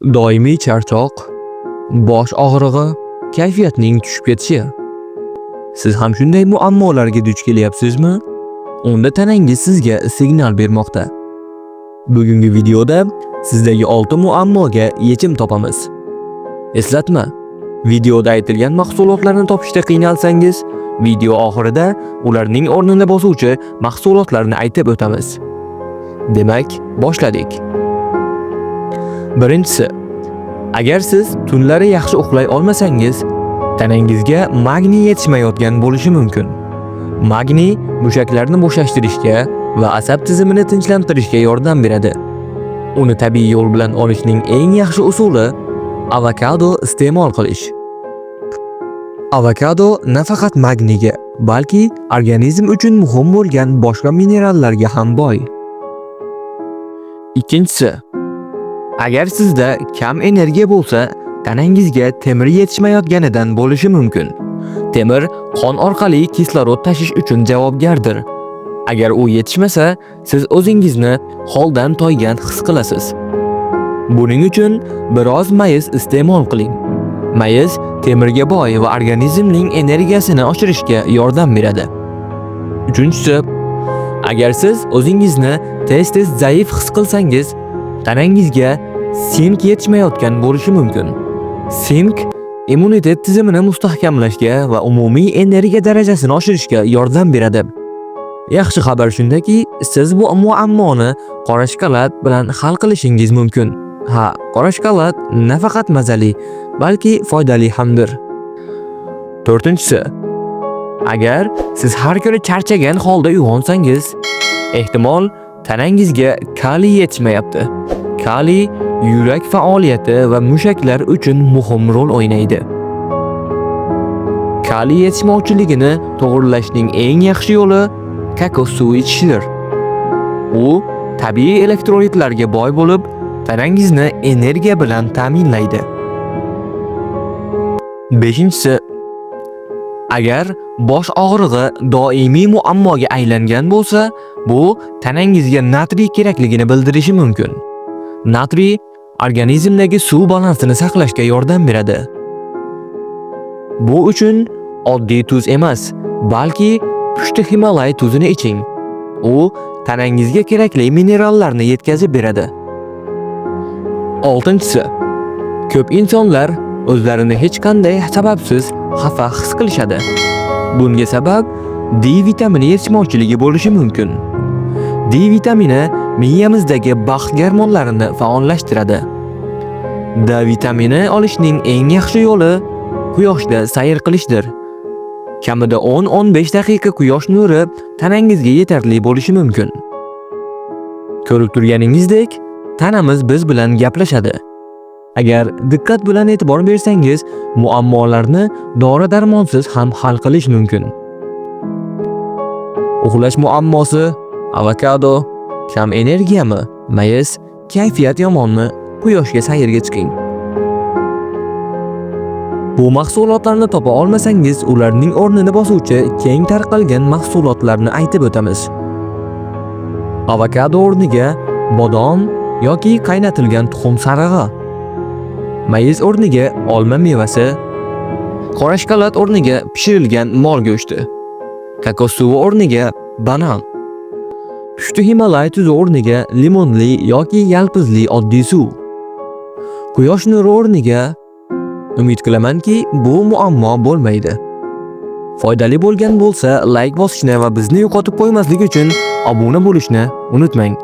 Doimiy charchoq, bosh og'rig'i, kayfiyatning tushib ketishi. Siz ham shunday muammolarga duch kelyapsizmi? Unda tanangiz sizga signal bermoqda. Bugungi videoda sizdagi 6 muammoga yechim topamiz. Eslatma: videoda aytilgan mahsulotlarni topishda qiynalsangiz, video oxirida ularning o'rnini bosuvchi mahsulotlarni aytib o'tamiz. Demak, boshladik. Birinchisi, agar siz tunlari yaxshi uxlay olmasangiz, tanangizga magniy yetishmayotgan bo'lishi mumkin. Magniy mushaklarni bo'shashtirishga va asab tizimini tinchlantirishga yordam beradi. Uni tabiiy yo'l bilan olishning eng yaxshi usuli avokado iste'mol qilish. Avokado nafaqat magniyga, balki organizm uchun muhim bo'lgan boshqa minerallarga ham boy. Ikkinchisi, agar sizda kam energiya bo'lsa, tanangizga temir yetishmayotganidan bo'lishi mumkin. Temir qon orqali kislorod tashish uchun javobgardir. Agar u yetishmasa, siz o'zingizni holdan toygan his qilasiz. Buning uchun biroz mayiz iste'mol qiling. Mayiz temirga boy va organizmning energiyasini oshirishga yordam beradi. Uchinchisi, agar siz o'zingizni tez-tez zaif his qilsangiz, tanangizga sink yetishmayotgan bo'lishi mumkin. Sink immunitet tizimini mustahkamlashga va umumiy energiya darajasini oshirishga yordam beradi. Yaxshi xabar shundaki, siz bu muammoni qora shokolad bilan hal qilishingiz mumkin. Ha, qora shokolad nafaqat mazali, balki foydali hamdir. To'rtinchisi, agar siz har kuni charchagan holda uyg'onsangiz, ehtimol tanangizga kaliy yetishmayapti. Kaliy yurak faoliyati va mushaklar uchun muhim rol o'ynaydi. Kaliy yetishmovchiligini to'g'rilashning eng yaxshi yo'li kokos suvi ichishdir. U tabiiy elektrolitlarga boy bo'lib, tanangizni energiya bilan ta'minlaydi. Beshinchisi, agar bosh og'rig'i doimiy muammoga aylangan bo'lsa, bu tanangizga natriy kerakligini bildirishi mumkin. Natriy organizmdagi suv balansini saqlashga yordam beradi. Bu uchun oddiy tuz emas, balki pushti Himolay tuzini iching. U tanangizga kerakli minerallarni yetkazib beradi. Oltinchisi, ko'p insonlar o'zlarini hech qanday sababsiz xafa his qilishadi. Bunga sabab D vitamini yetishmovchiligi bo'lishi mumkin. D vitamini miyamizdagi baxt gormonlarini faollashtiradi. D vitamini olishning eng yaxshi yo'li quyoshda sayr qilishdir. Kamida 10-15 daqiqa quyosh nuri tanangizga yetarli bo'lishi mumkin. Ko'rib turganingizdek, tanamiz biz bilan gaplashadi. Agar diqqat bilan e'tibor bersangiz, muammolarni dori-darmonsiz ham hal qilish mumkin. Uxlash muammosi, avokado, kam energiyami, mayiz, kayfiyat yomonmi, quyoshga sayrga chiqing. Bu mahsulotlarni topa olmasangiz, ularning o'rnini bosuvchi keng tarqalgan mahsulotlarni aytib o'tamiz. Avokado o'rniga bodom yoki qaynatilgan tuxum sarig'i, mayiz o'rniga olma mevasi, qora shokolad o'rniga pishirilgan mol go'shti, kokos suvi o'rniga banan, pushti Himolay tuzi o'rniga limonli yoki yalpizli oddiy suv, quyosh nuri o'rniga. Umid qilamanki, bu muammo bo'lmaydi. Foydali bo'lgan bo'lsa, like bosishni va bizni yo'qotib qo'ymaslik uchun obuna bo'lishni unutmang.